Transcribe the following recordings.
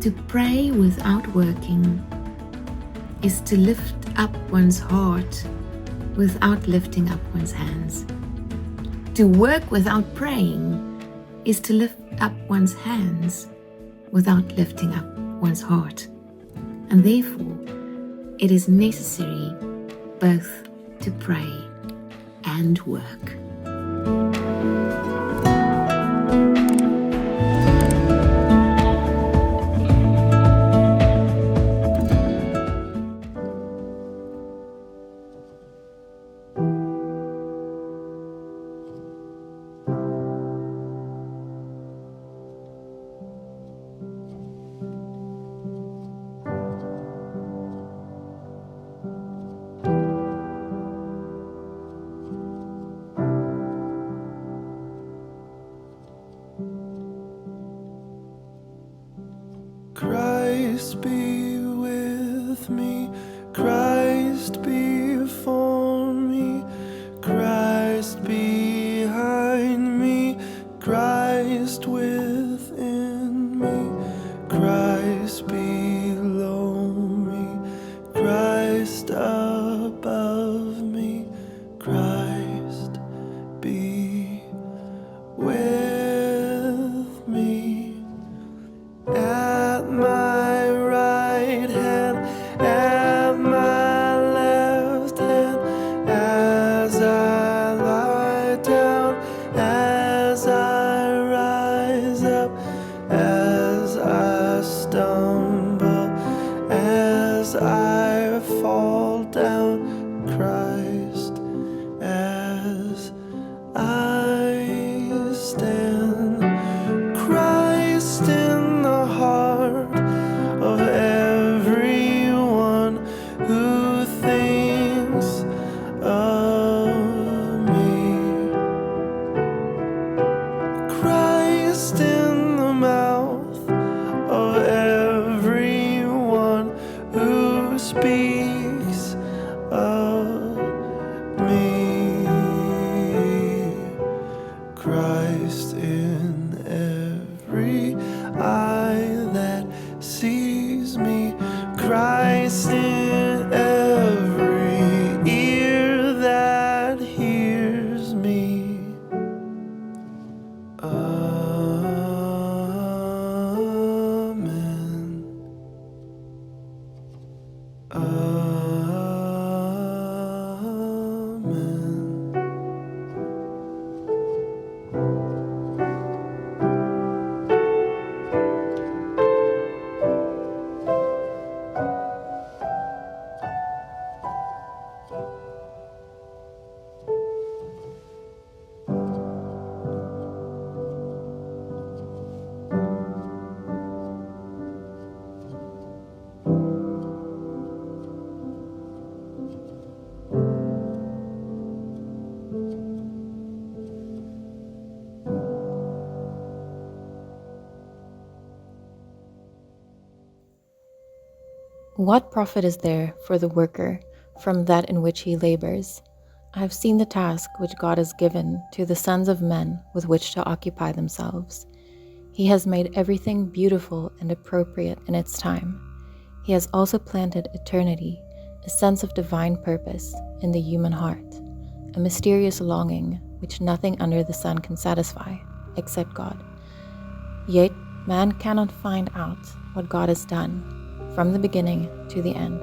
To pray without working is to lift up one's heart without lifting up one's hands. To work without praying is to lift up one's hands without lifting up one's heart. And therefore, it is necessary both to pray and work. Christ be with me, Christ before me, Christ behind me, Christ within me, Christ below me, Christ above me, Christ be with me. At my right hand, at my left hand, as I lie down, as I rise up, as I stumble, as I fall down, Christ, as I stand, Christ in the heart of everyone who thinks of me, Christ in the mouth of everyone who speaks of me, Christ in every eye that sees me, Christ in every ear that hears me. Amen. Amen. What profit is there for the worker from that in which he labors? I have seen the task which God has given to the sons of men with which to occupy themselves. He has made everything beautiful and appropriate in its time. He has also planted eternity, a sense of divine purpose, in the human heart, a mysterious longing which nothing under the sun can satisfy, except God. Yet man cannot find out what God has done, from the beginning to the end.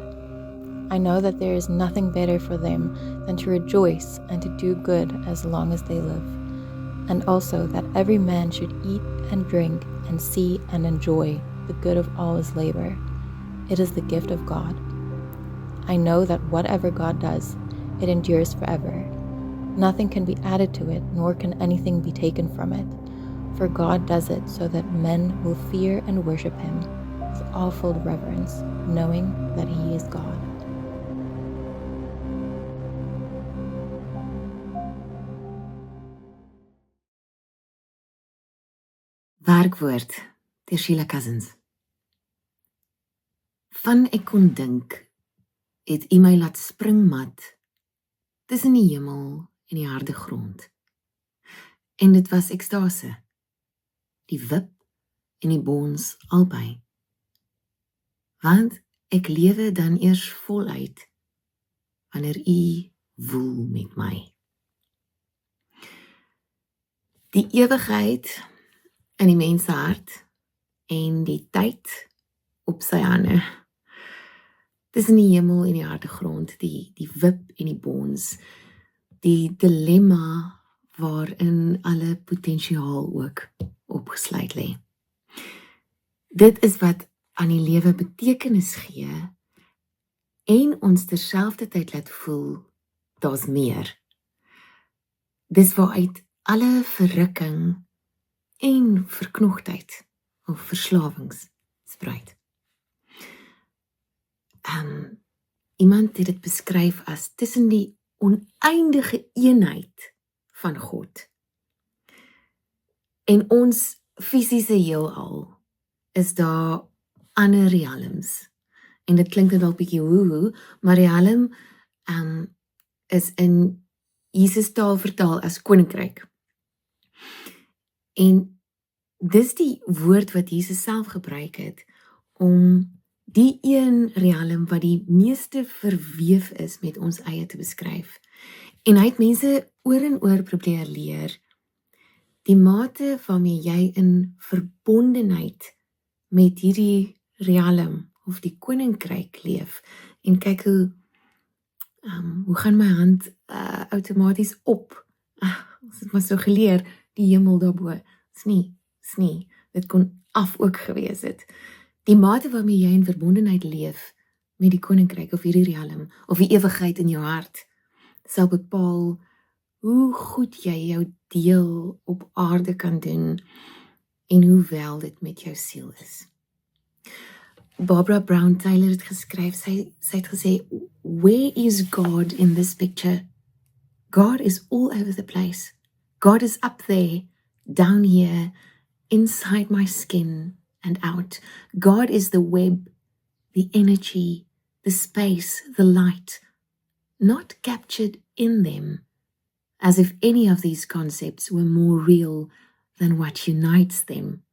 I know that there is nothing better for them than to rejoice and to do good as long as they live, and also that every man should eat and drink and see and enjoy the good of all his labor. It is the gift of God. I know that whatever God does, it endures forever. Nothing can be added to it, nor can anything be taken from it. For God does it so that men will fear and worship him with awful reverence, knowing that he is God. Werkwoord deur Sheila Cousins. Van ek kon dink, het U my laat springmat tussen die hemel en die harde grond. En dit was ekstase, die wip en die bons albei. want ek lewe dan eers voluit, wanneer U woel met my. Die ewigheid in die mens se hart en die tyd op sy hande. Tussen die hemel en die harde grond, die wip en die bons, die dilemma waarin alle potensiaal ook opgesluit lê. Dit is wat aan die lewe betekenis gee en ons terselfdertyd laat voel, daar's meer. Dis waaruit alle verrukking en verknogtheid of verslawings spruit. Iemand het dit beskryf as tussen die oneindige eenheid van God en ons fisiese heelal is daar ander realms. En dit klink dalk bietjie hoe, maar realm is in Jesus taal vertaal as koninkryk. En dis die woord wat Jesus self gebruik het om die een realm wat die meeste verweef is met ons eie te beskryf. En hy het mense oor en oor probeer leer die mate waarmee jy in verbondenheid met hierdie realm of die koninkryk leef en kyk hoe gaan my hand outomaties op. Ons het maar so geleer, die hemel daarbo. Is nie. Dit kon af ook gewees het. Die mate waarmee jy in verbondenheid leef met die koninkryk of hierdie realm of die ewigheid in jou hart sal bepaal hoe goed jy jou deel op aarde kan doen en hoe wel dit met jou siel is. Barbara Brown Taylor het geskryf, sy het gesê, where is God in this picture? God is all over the place. God is up there, down here, inside my skin and out. God is the web, the energy, the space, the light, not captured in them, as if any of these concepts were more real than what unites them,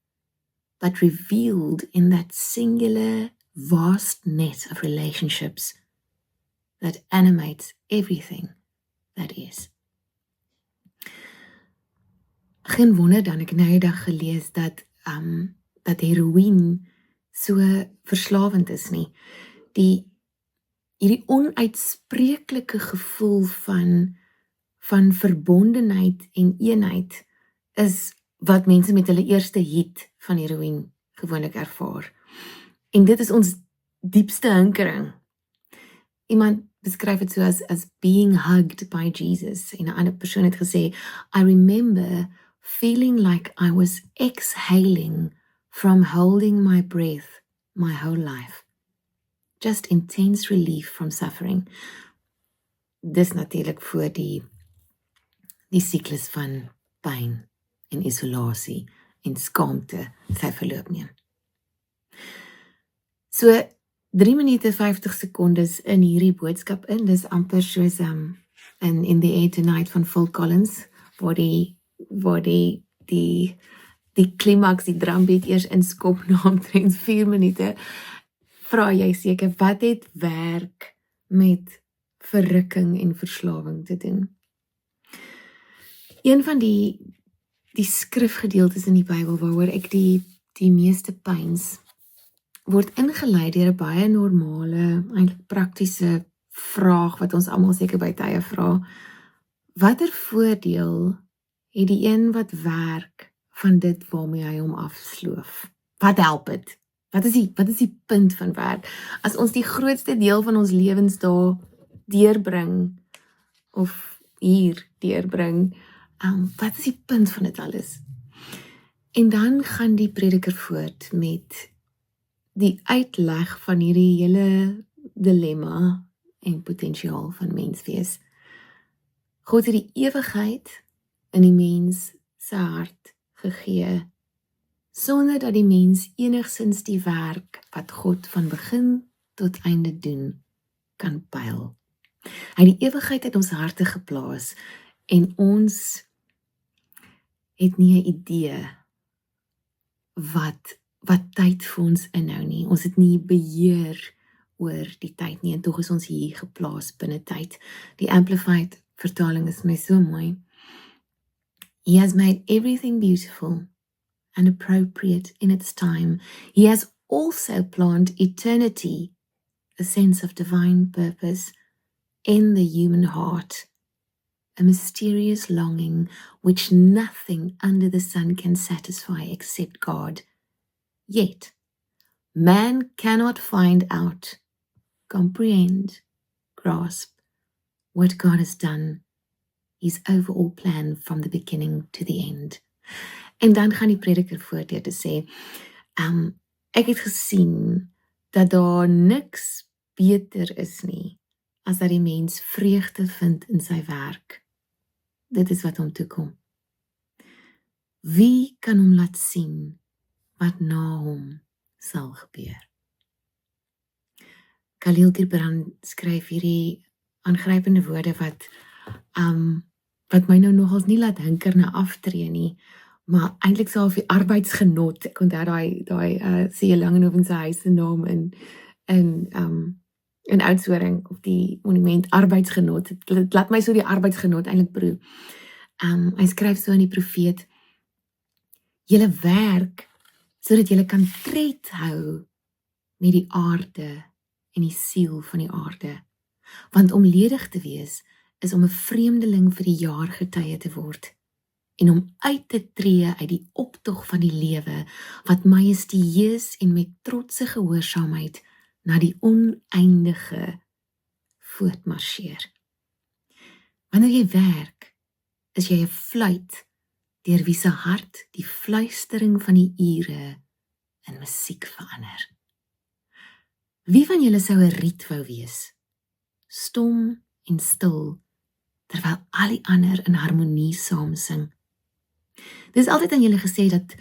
but revealed in that singular, vast net of relationships that animates everything that is. Geen wonder dan ek nou die dag gelees dat heroïne so verslawend is nie. Hierdie onuitspreeklike gevoel van verbondenheid en eenheid is wat mense met hulle eerste hit van heroïne gewoonlik ervaar. En dit is ons diepste hinkering. Iemand beskryf dit so as being hugged by Jesus. En 'n ander persoon het gesê, I remember feeling like I was exhaling from holding my breath my whole life. Just intense relief from suffering. Dis natuurlik voor die siklus van pyn en isolasie en skaamte sy verloop neem. So 3 minute 50 sekondes in hierdie boodskap in, dis amper soos in the Air Tonight van Phil Collins, waar die klimaks, die drumbeat eers inskop na omtrent 4 minute, vra jy seker, wat het werk met verrukking en verslawing te doen? Een van die skrifgedeeltes in die Bybel waaroor ek die meeste pyns word ingelei deur 'n baie normale, eintlik praktiese vraag wat ons almal seker by tye vra. Watter voordeel het die een wat werk van dit waarmee hy hom afsloof? Wat help dit? Wat is die punt van werk? As ons die grootste deel van ons lewens daar deurbring of hier deurbring, wat is die punt van dit alles? En dan gaan die prediker voort met die uitleg van hierdie hele dilemma en potensiaal van menswees. God het die ewigheid in die mens se hart gegee, sonder dat die mens enigsins die werk wat God van begin tot einde doen, kan pyl. Hy het die ewigheid uit ons harte geplaas en ons het nie 'n idee wat wat tyd vir ons inhou nie. Ons het nie beheer oor die tyd nie, en tog is ons hier geplaas binne tyd. Die Amplified vertaling is my so mooi. He has made everything beautiful and appropriate in its time. He has also planted eternity, a sense of divine purpose, in the human heart, a mysterious longing which nothing under the sun can satisfy except God. Yet, man cannot find out, comprehend, grasp what God has done, his overall plan from the beginning to the end. En dan gaan die prediker voort deur te sê, ek het gesien dat daar niks beter is nie, as dat die mens vreugde vind in sy werk. Dit is wat hom toekom. Wie kan hom laat sien wat na hom sal gebeur? Khalil Gibran skryf hierdie aangrypende woorde wat my nou nogals nie laat hinker na aftree nie, maar eintlik sou of die arbeidsgenot, ek onthou daai C.L. Langehoven se huis se naam in Oudtshoorn, of die monument arbeidsgenot, het laat my so die arbeidsgenot eintlik proe. Hy skryf so in die profeet, julle werk, sodat julle kan tred hou met die aarde en die siel van die aarde. Want om ledig te wees, is om 'n vreemdeling vir die jaargetye te word, en om uit te tree uit die optog van die lewe, wat majestueus en met trotse gehoorsaamheid na die oneindige voortmarcheer. Wanneer jy werk, is jy 'n fluit, deur wie se hart die fluistering van die ure in musiek verander. Wie van julle sou 'n riet wou wees, stom en stil, terwyl al die ander in harmonie saam sing? Dit is altyd aan julle gesê dat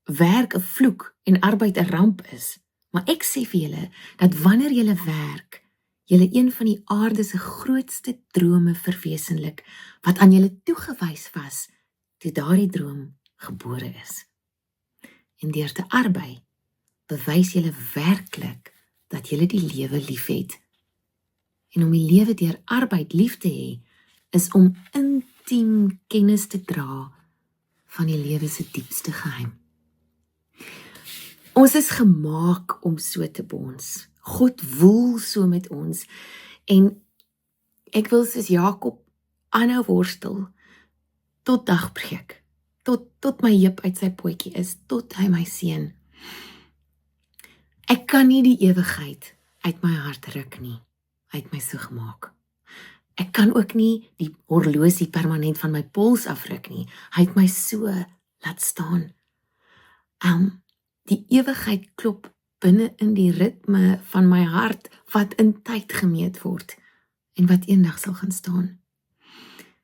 werk 'n vloek en arbeid 'n ramp is, maar ek sê vir julle dat wanneer julle werk, julle een van die aarde se grootste drome verwesenlik, wat aan julle toegewys was, toe daardie droom gebore is. En deur te arbei, bewys julle werklik dat julle die lewe liefhet. En om die lewe deur arbeid lief te hê, is om intiem kennis te dra van die lewe se diepste geheim. Ons is gemaak om so te bons. God woel so met ons, en ek wil soos Jakob aanhou worstel, tot dagbreek, tot my heup uit sy potjie is, tot hy my seën. Ek kan nie die ewigheid uit my hart ruk nie, hy het my so gemaak. Ek kan ook nie die horlosie permanent van my pols afruk nie, hy het my so laat staan. Die ewigheid klop binne in die ritme van my hart, wat in tyd gemeet word, en wat eendag sal gaan staan.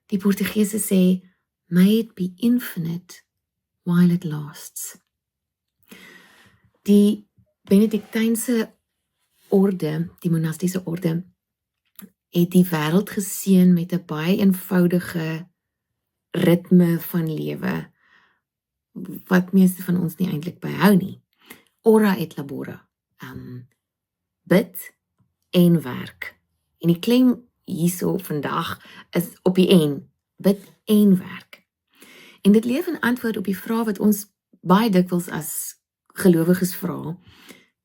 Die Portugese sê, may it be infinite while it lasts. Die Benediktynse orde, die monastiese orde, het die wêreld geseën met 'n baie eenvoudige ritme van lewe, wat meeste van ons nie eintlik byhou nie. Ora et labora, bid en werk. En die klem hierso vandag is op die en, bid en werk. En dit leef in antwoord op die vraag wat ons baie dikwels as gelowiges vra,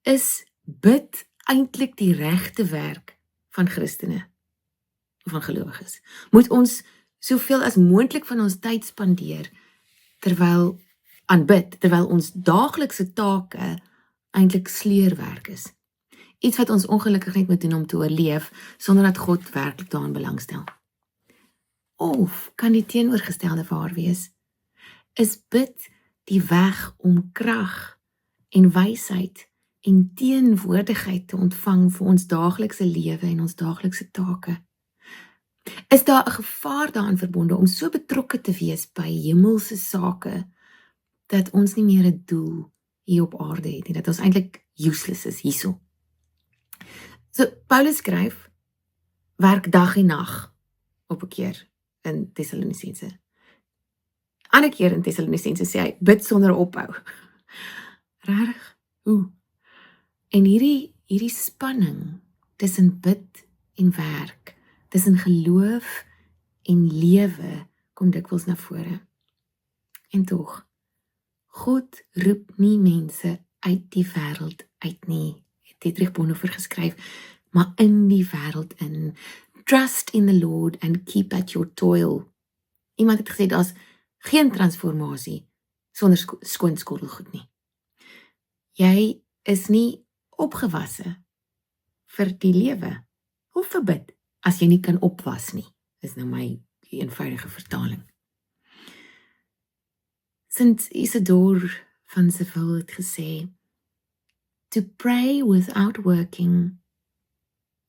is bid eintlik die regte werk van Christene, van gelowiges? Moet ons soveel as moontlik van ons tyd spandeer terwyl ons daaglikse take eintlik sleurwerk is? Iets wat ons ongelukkig net moet doen om te oorleef, sonder dat God werklik daarin belangstel. Of kan die teenoorgestelde waar wees? Is bid die weg om krag en wysheid en teenwoordigheid te ontvang vir ons daaglikse lewe en ons daaglikse take? Is daar 'n gevaar daaraan verbonde om so betrokke te wees by hemelse sake, dat ons nie meer 'n doel hier op aarde het nie, dat ons eintlik useless is hierso? So, Paulus skryf, werk dag en nag, op 'n keer in Tessalonisense. Ander keer in Tessalonisense sê hy, bid sonder ophou. Rarig? Hoe? En hierdie spanning tussen bid en werk, tussen geloof en lewe, kom dikwels na vore. En tog, God roep nie mense uit die wêreld uit nie, het Dietrich Bonhoeffer geskryf, maar in die wêreld in. Trust in the Lord and keep at your toil. Iemand het gesê, daar's geen transformasie sonder skoon skottelgoed nie. Jy is nie opgewasse vir die lewe, of vir bid, as jy nie kan opwas nie, is nou my eenvoudige vertaling. Sint Isidore van Seville het gesê, to pray without working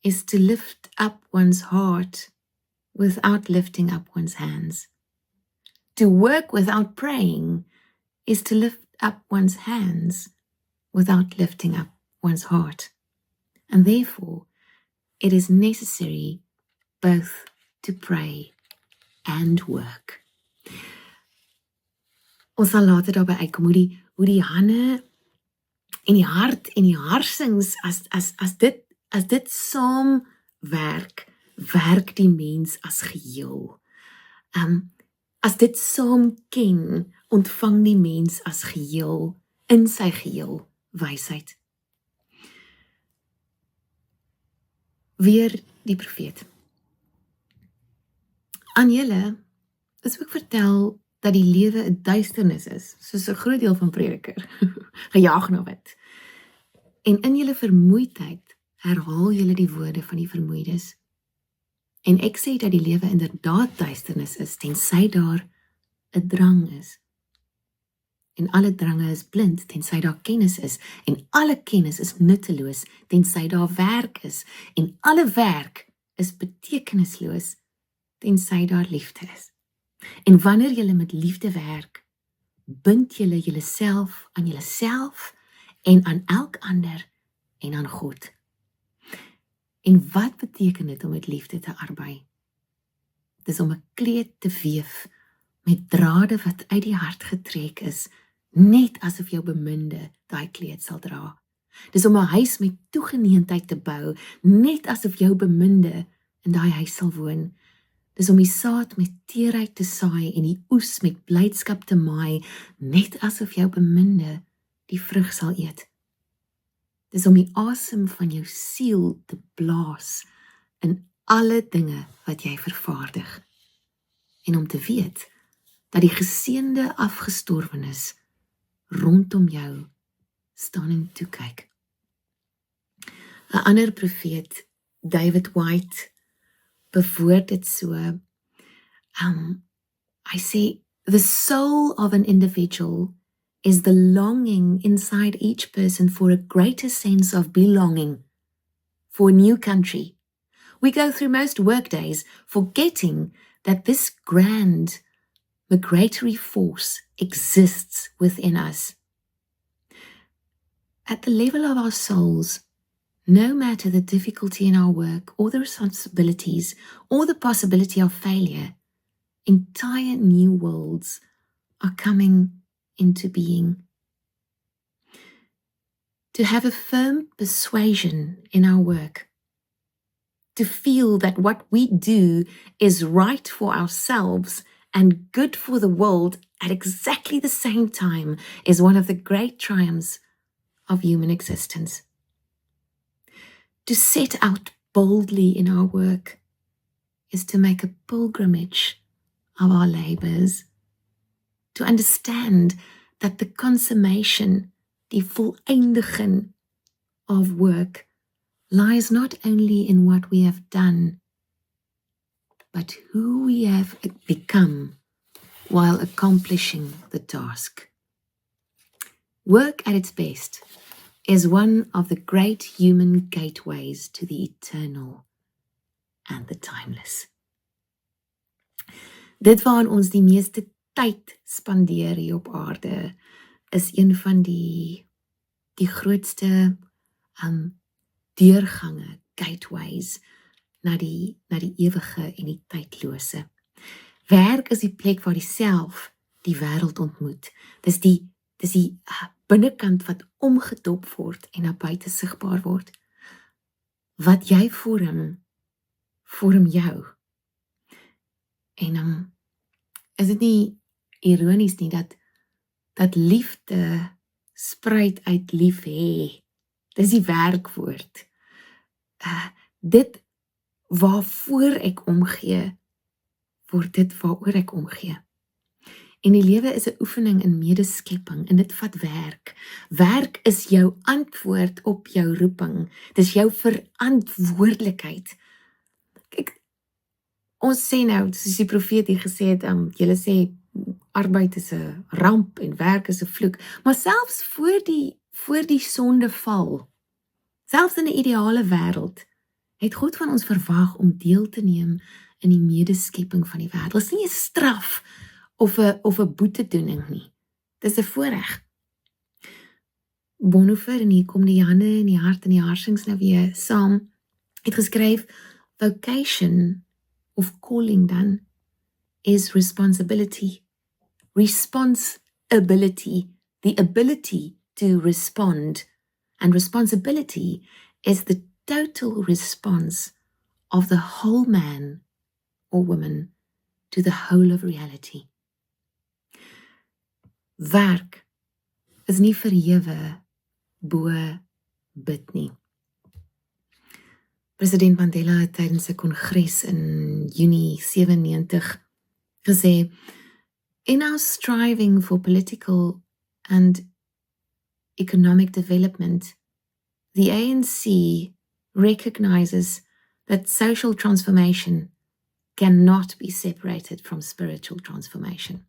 is to lift up one's heart without lifting up one's hands. To work without praying is to lift up one's hands without lifting up one's heart. And therefore, it is necessary both to pray and work. Ons sal later daarby uitkom hoe die hande en die hart en die harsings, as dit saam werk die mens as geheel. As dit saam ken, ontvang die mens as geheel, in sy geheel, wysheid. Weer die profeet. Aan julle is ook vertel dat die lewe 'n duisternis is, soos 'n groot deel van Prediker, gejaag na wit. En in julle vermoeidheid herhaal julle die woorde van die vermoeides. En ek sê dat die lewe inderdaad duisternis is, tensy daar 'n drang is. En alle drange is blind, tensy daar kennis is. En alle kennis is nutteloos, tensy daar werk is. En alle werk is betekenisloos, tensy daar liefde is. En wanneer julle met liefde werk, bind julle julleself aan julleself en aan elk ander en aan God. En wat beteken dit om met liefde te arbei? Dis om 'n kleed te weef met drade wat uit die hart getrek is, net asof jou beminde daai kleed sal dra. Dis om 'n huis met toegeneentheid te bou, net asof jou beminde in daai huis sal woon. Dis om die saad met teerheid te saai en die oes met blydskap te maai, net asof jou beminde die vrug sal eet. Dis om die asem van jou siel te blaas in alle dinge wat jy vervaardig. En om te weet dat die geseënde afgestorwenes rondom jou staan en toekyk. 'n Ander profeet, David White, bewoord dit so, hy sê, the soul of an individual is the longing inside each person for a greater sense of belonging, for a new country. We go through most workdays forgetting that this grand migratory force exists within us. At the level of our souls, no matter the difficulty in our work or the responsibilities or the possibility of failure, entire new worlds are coming into being. To have a firm persuasion in our work, to feel that what we do is right for ourselves and good for the world at exactly the same time is one of the great triumphs of human existence. To set out boldly in our work is to make a pilgrimage of our labors, to understand that the consummation, die voleindiging of work, lies not only in what we have done, but who we have become while accomplishing the task. Work at its best is one of the great human gateways to the eternal and the timeless. Dit waarin ons die meeste tyd spandeer hier op aarde, is een van die grootste deurgange, gateways, na die ewige en die tydlose. Werk is die plek waar die self die wêreld ontmoet. Dis die Dis die binnekant wat omgedop word en na buite sigbaar word. Wat jy vorm jou. En is dit nie ironies nie, dat liefde spruit uit lief hê. Dis die werkwoord. Dit waarvoor ek omgee, word dit waaroor ek omgee. En die lewe is 'n oefening in medeskepping en dit vat werk. Werk is jou antwoord op jou roeping. Dis jou verantwoordelikheid. Kyk, ons sê nou, soos die profeet hier gesê het, julle sê arbeid is 'n ramp en werk is 'n vloek, maar selfs voor die sondeval, selfs in 'n ideale wêreld, het God van ons verwag om deel te neem in die medeskepping van die wêreld. Dit is nie 'n straf of 'n boetedoening nie. Dis 'n voorreg. Bonhoeffer, en hier kom die hande en die hart en die harsings nou weer saam, het geskryf, vocation of calling dan is responsibility. Responsibility, the ability to respond, and responsibility is the total response of the whole man or woman to the whole of reality. Werk is nie verhewe bo bid nie. President Mandela het tydens 'n kongres in Junie 97 gesê, in our striving for political and economic development, the ANC recognizes that social transformation cannot be separated from spiritual transformation.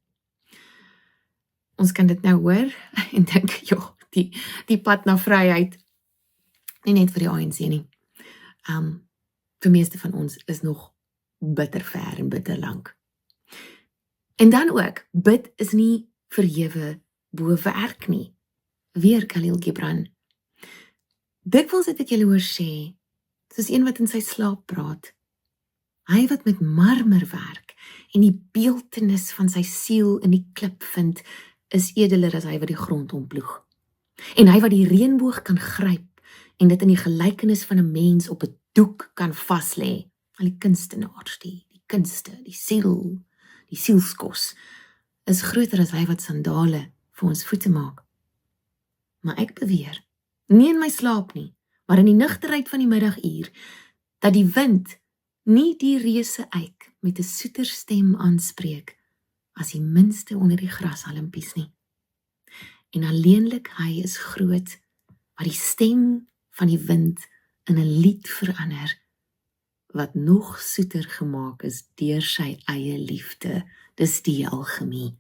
Ons kan dit nou hoor en dink, ja, die pad na vryheid, nie net vir die ANC nie. Vir meeste van ons is nog bitter ver en bitter lank. En dan ook, bid is nie verhewe bo werk nie. Weer Khalil Gibran. Dikwels het ek julle hoor sê, soos een wat in sy slaap praat, hy wat met marmer werk en die beeltenis van sy siel in die klip vind, is edeler as hy wat die grond omploeg. En hy wat die reënboog kan gryp en dit in die gelykenis van 'n mens op 'n doek kan vaslê. Al die kunstenaars, die kunste, die siel, die sielskos, is groter as hy wat sandale vir ons voete maak. Maar ek beweer, nie in my slaap nie, maar in die nugterheid van die middaguur, dat die wind nie die reuse eik met 'n soeter stem aanspreek as die minste onder die grashalmpies nie. En alleenlik hy is groot, wat die stem van die wind in 'n lied verander, wat nog soeter gemaak is deur sy eie liefde. Dis die alchemie.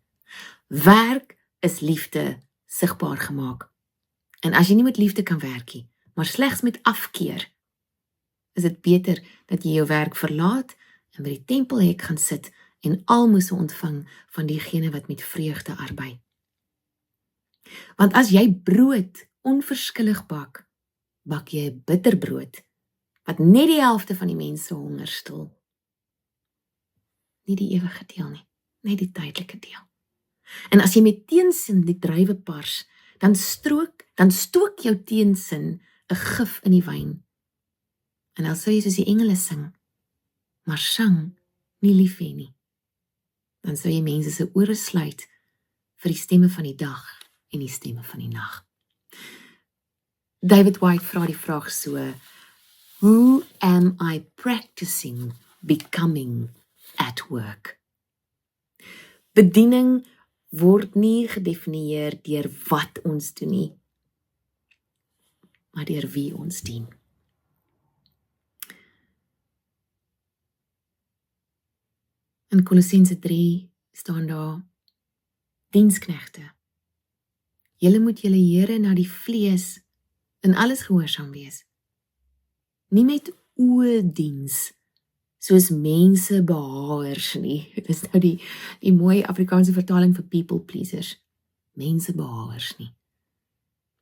Werk is liefde sigbaar gemaak. En as jy nie met liefde kan werk nie, maar slegs met afkeer, is dit beter dat jy jou werk verlaat en by die tempelhek gaan sit en almoses ontvang van diegene wat met vreugde arbei. Want as jy brood onverskillig bak, bak jy 'n bitterbrood wat net die helfte van die mense honger stil. Nie die ewige deel nie, net die tydelike deel. En as jy met teensin die druiwe pars, dan stook jou teensin 'n gif in die wyn. En dan sou jy soos die engele sing, maar sang nie lief hê nie. Dan sou jy mense se ore sluit vir die stemme van die dag en die stemme van die nag. David White vra die vraag so, who am I practicing becoming at work? Bediening word nie gedefinieer deur wat ons doen nie, maar deur wie ons dien. In Kolossense 3 staan daar, diensknegte, julle moet julle Here na die vlees in alles gehoorsaam wees. Nie met oediens, soos mense behaers nie. Dit is nou die mooi Afrikaanse vertaling vir people pleasers. Mense behaers nie.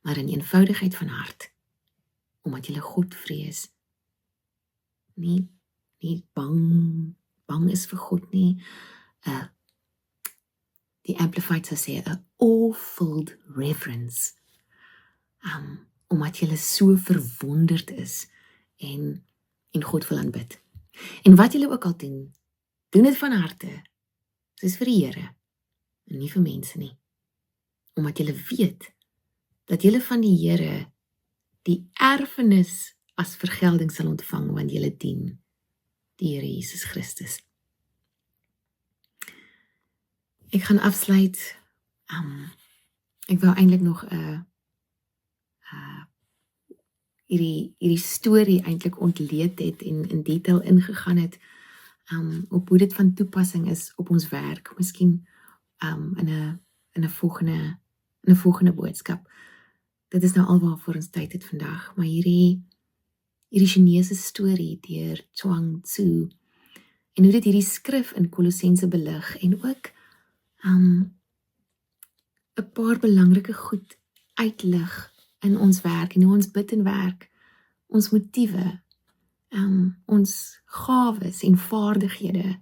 Maar in eenvoudigheid van hart, omdat julle God vrees. Nie bang is vir God nie. Die Amplified sal sê, a awe-filled reverence, omdat jy so verwonderd is en God wil aanbid. En wat jy ook al doen dit van harte, soos vir die Here, en nie vir mense nie. Omdat jy weet, dat jy van die Here die erfenis as vergelding sal ontvang, want jy dien die Here Jesus Christus. Ek gaan afsluit, ek wou eintlik nog hierdie storie eintlik ontleed het en in detail ingegaan het, op hoe dit van toepassing is op ons werk, miskien in 'n volgende boodskap. Dit is nou alwaarvoor ons tyd het vandag, maar hierdie Chinese storie deur Chuang Tzu, en hoe dit hierdie skrif in Kolossense belig, en ook 'n paar belangrike goed uitlig in ons werk, en hoe ons bid en werk, ons motiewe, ons gawes en vaardighede,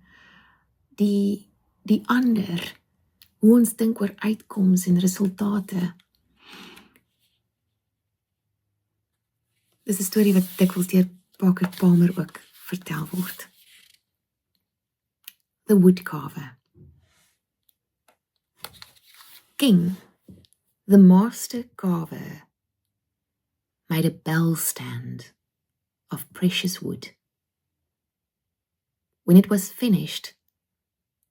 die ander, hoe ons dink oor uitkoms en resultate. Dis 'n storie wat dikwels deur Parker Palmer ook vertel word. The Woodcarver. King, the master carver, made a bell stand of precious wood. When it was finished,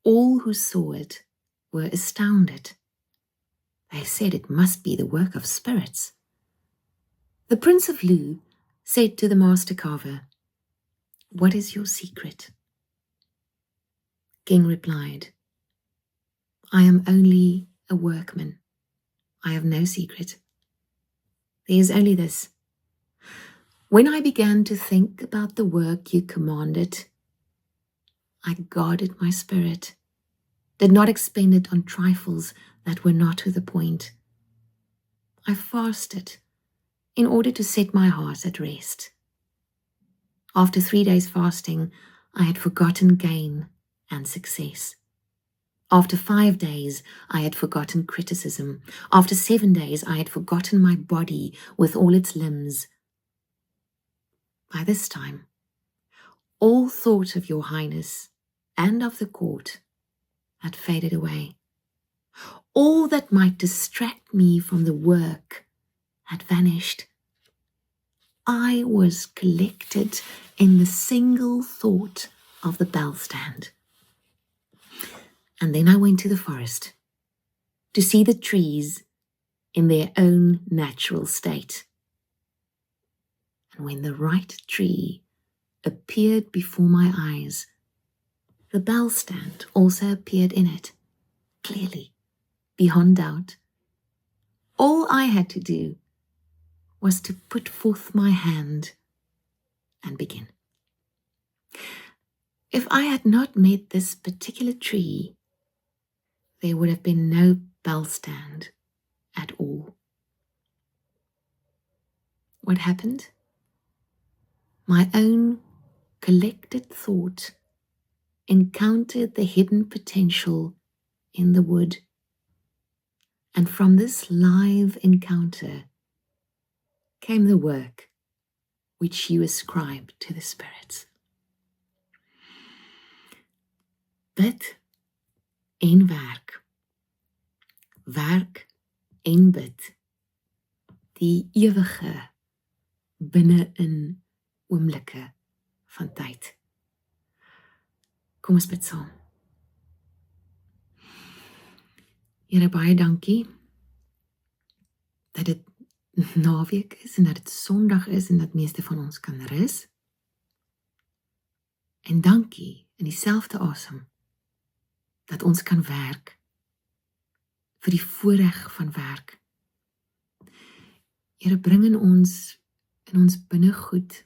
all who saw it were astounded. They said it must be the work of spirits. The Prince of Lu said to the master carver, "What is your secret?" King replied, "I am only a workman. I have no secret. There is only this. When I began to think about the work you commanded, I guarded my spirit, did not expend it on trifles that were not to the point. I fasted in order to set my heart at rest. After 3 days fasting, I had forgotten gain and success. After 5 days, I had forgotten criticism. After 7 days, I had forgotten my body with all its limbs. By this time, all thought of your highness and of the court had faded away. All that might distract me from the work had vanished. I was collected in the single thought of the bell stand. And then I went to the forest to see the trees in their own natural state. And when the right tree appeared before my eyes, the bell stand also appeared in it, clearly, beyond doubt. All I had to do was to put forth my hand and begin. If I had not met this particular tree, there would have been no bell stand at all. What happened? My own collected thought encountered the hidden potential in the wood. And from this live encounter came the work which you ascribe to the spirits. Bid en werk. Werk en bid. Die ewige binne-in oomblikke van tyd. Kom ons bid saam. Here, baie dankie dat dit naweek is en dat dit Sondag is en dat meeste van ons kan rus. En dankie in dieselfde asem dat ons kan werk vir die voorreg van werk. Here, bring in ons binnegoed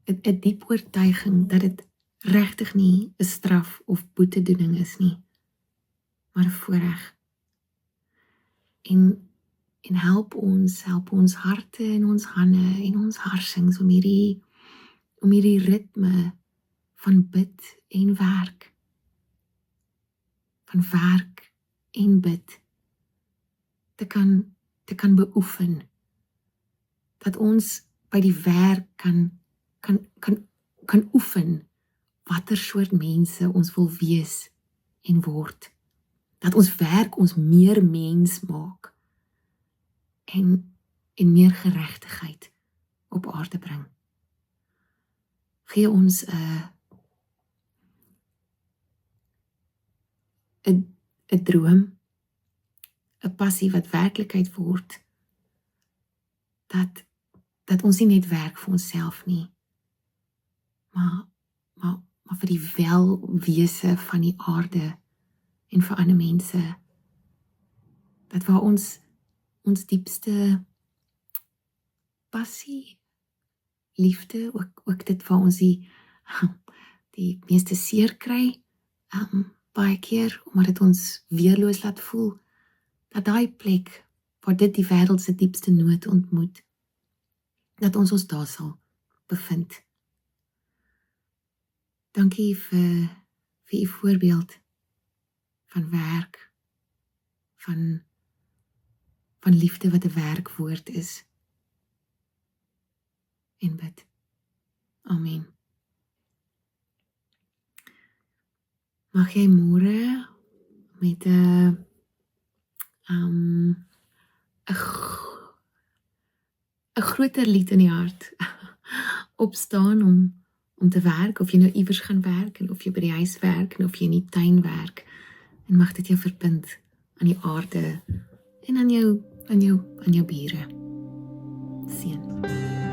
'n diep oortuiging dat dit regtig nie 'n straf of boetedoening is nie, maar 'n voorreg. En help ons harte en ons hande en ons harsings om hierdie ritme van bid en werk. Van werk en bid. Te kan beoefen. Dat ons by die werk kan oefen watter soort mense ons wil wees en word. Dat ons werk ons meer mens maak en meer geregtigheid op aarde bring. Gee ons 'n droom, 'n passie wat werklikheid word, dat ons nie net werk vir onsself nie, maar vir die welwese van die aarde en vir ander mense, dat waar ons diepste passie, liefde, ook dit waar ons die meeste seer kry, baie keer, omdat dit ons weerloos laat voel, dat daai plek, waar dit die wêreld se diepste nood ontmoet, dat ons daar sal bevind. Dankie vir u voorbeeld van werk, van liefde wat 'n werkwoord is. En bid. Amen. Mag jy môre met 'n groter lied in die hart opstaan om te werk, of jy nou iewers gaan werk, en of jy by die huis werk, en of jy in die tuin werk, en mag dit jou verbind aan die aarde, en aan jou bure. Seën.